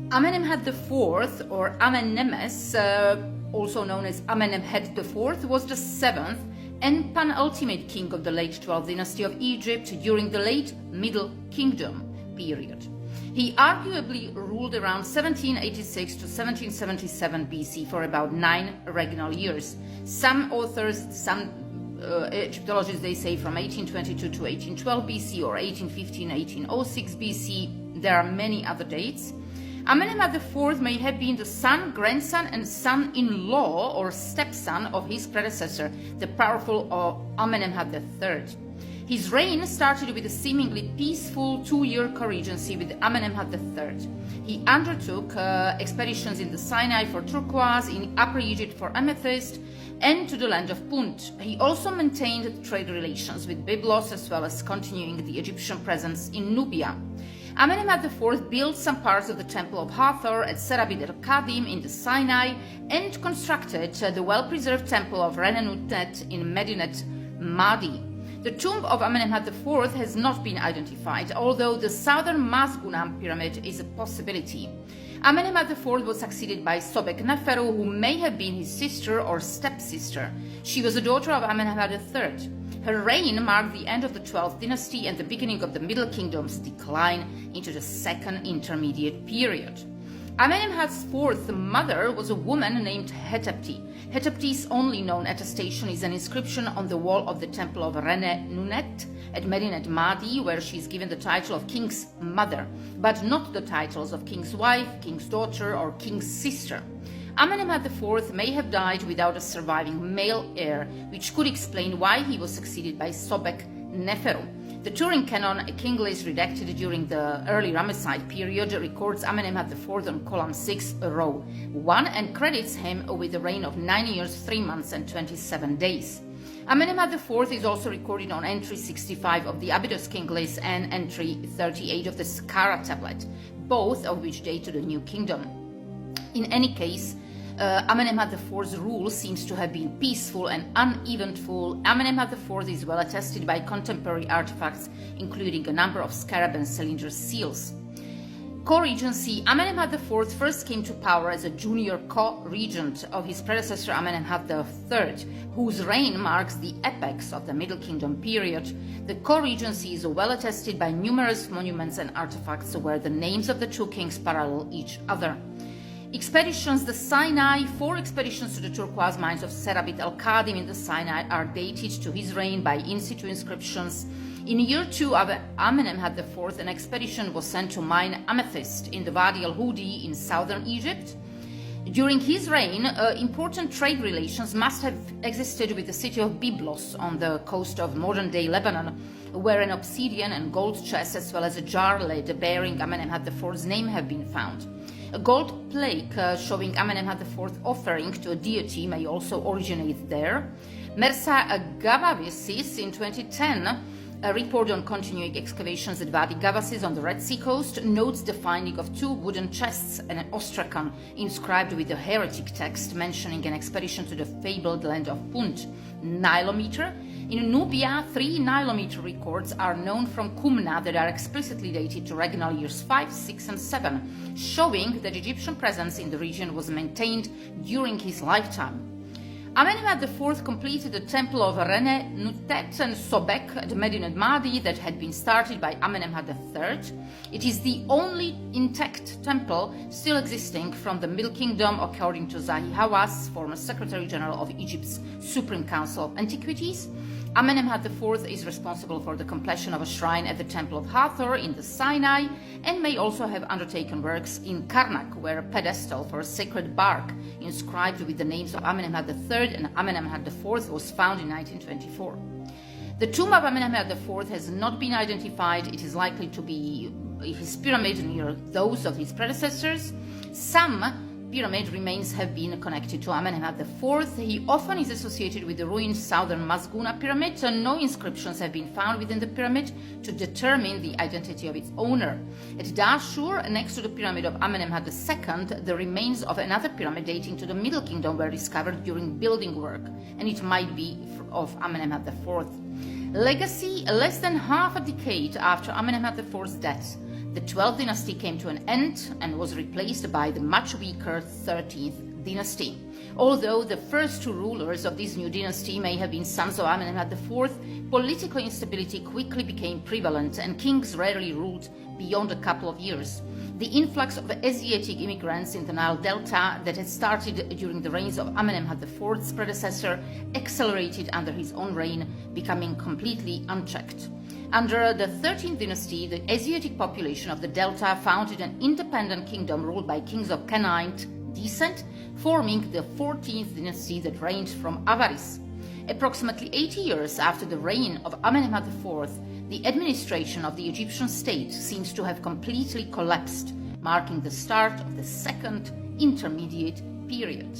Amenemhat IV, or Amenemhes, also known as Amenemhet IV, was the seventh and penultimate king of the late 12th dynasty of Egypt during the late Middle Kingdom period. He arguably ruled around 1786 to 1777 BC for about 9 regnal years. Some authors, some Egyptologists, they say from 1822 to 1812 BC or 1815, 1806 BC. There are many other dates. Amenemhat IV may have been the son, grandson, and son-in-law or stepson of his predecessor, the powerful Amenemhat III. His reign started with a seemingly peaceful 2-year co-regency with Amenemhat III. He undertook expeditions in the Sinai for turquoise, in Upper Egypt for amethyst, and to the land of Punt. He also maintained trade relations with Byblos, as well as continuing the Egyptian presence in Nubia. Amenemhat IV built some parts of the Temple of Hathor at Serabit el-Kadim in the Sinai and constructed the well-preserved Temple of Renenutnet in Medinet Madi. The tomb of Amenemhat IV has not been identified, although the southern Masgunam pyramid is a possibility. Amenemhat IV was succeeded by Sobek Neferu, who may have been his sister or stepsister. She was a daughter of Amenemhat III. Her reign marked the end of the 12th dynasty and the beginning of the Middle Kingdom's decline into the second intermediate period. Amenemhat IV's mother was a woman named Hetepti. Hetepti's only known attestation is an inscription on the wall of the temple of Renenunet at Medinet Madi, where she is given the title of king's mother, but not the titles of king's wife, king's daughter, or king's sister. Amenemhat IV may have died without a surviving male heir, which could explain why he was succeeded by Sobek Neferu. The Turin canon, a king list redacted during the early Ramesside period, records Amenemhat IV on column 6, row 1, and credits him with a reign of 9 years, 3 months, and 27 days. Amenemhat IV is also recorded on entry 65 of the Abydos king list and entry 38 of the Saqqara tablet, both of which date to the New Kingdom. In any case, Amenemhat IV's rule seems to have been peaceful and uneventful. Amenemhat IV is well attested by contemporary artifacts, including a number of scarab and cylinder seals. Co-regency. Amenemhat IV first came to power as a junior co-regent of his predecessor Amenemhat III, whose reign marks the apex of the Middle Kingdom period. The co-regency is well attested by numerous monuments and artifacts where the names of the two kings parallel each other. Expeditions. The Sinai. 4 expeditions to the turquoise mines of Serabit el-Kadim in the Sinai are dated to his reign by in situ inscriptions. In year 2 of Amenemhat IV, an expedition was sent to mine amethyst in the Wadi al-Hudi in southern Egypt. During his reign, important trade relations must have existed with the city of Byblos on the coast of modern-day Lebanon, where an obsidian and gold chest as well as a jar lid bearing Amenemhat IV's name have been found. A gold plaque showing Amenemhat IV offering to a deity may also originate there. Mersa Gavavisis in 2010, a report on continuing excavations at Wadi Gavasis on the Red Sea coast, notes the finding of 2 wooden chests and an ostracan inscribed with a heretic text mentioning an expedition to the fabled land of Punt. Nilometer. In Nubia, 3 Nilometer records are known from Kumna that are explicitly dated to regnal years 5, 6, and 7, showing that Egyptian presence in the region was maintained during his lifetime. Amenemhat IV completed the temple of Renenutet and Sobek at Medinet Madi that had been started by Amenemhat III. It is the only intact temple still existing from the Middle Kingdom, according to Zahi Hawass, former Secretary General of Egypt's Supreme Council of Antiquities. Amenemhat IV is responsible for the completion of a shrine at the Temple of Hathor in the Sinai and may also have undertaken works in Karnak, where a pedestal for a sacred bark inscribed with the names of Amenemhat III and Amenemhat IV was found in 1924. The tomb of Amenemhat IV has not been identified. It is likely to be his pyramid near those of his predecessors. Some pyramid remains have been connected to Amenemhat IV. He often is associated with the ruined southern Masguna pyramid, and no inscriptions have been found within the pyramid to determine the identity of its owner. At Dashur, next to the pyramid of Amenemhat II, the remains of another pyramid dating to the Middle Kingdom were discovered during building work, and it might be of Amenemhat IV. Legacy. Less than half a decade after Amenemhat IV's death, The 12th dynasty came to an end and was replaced by the much weaker 13th dynasty. Although the first two rulers of this new dynasty may have been sons of Amenemhat IV, political instability quickly became prevalent and kings rarely ruled beyond a couple of years. The influx of Asiatic immigrants in the Nile Delta that had started during the reigns of Amenemhat IV's predecessor accelerated under his own reign, becoming completely unchecked. Under the 13th dynasty, the Asiatic population of the Delta founded an independent kingdom ruled by kings of Canaanite descent, forming the 14th dynasty that reigned from Avaris. Approximately 80 years after the reign of Amenemhat IV, the administration of the Egyptian state seems to have completely collapsed, marking the start of the second intermediate period.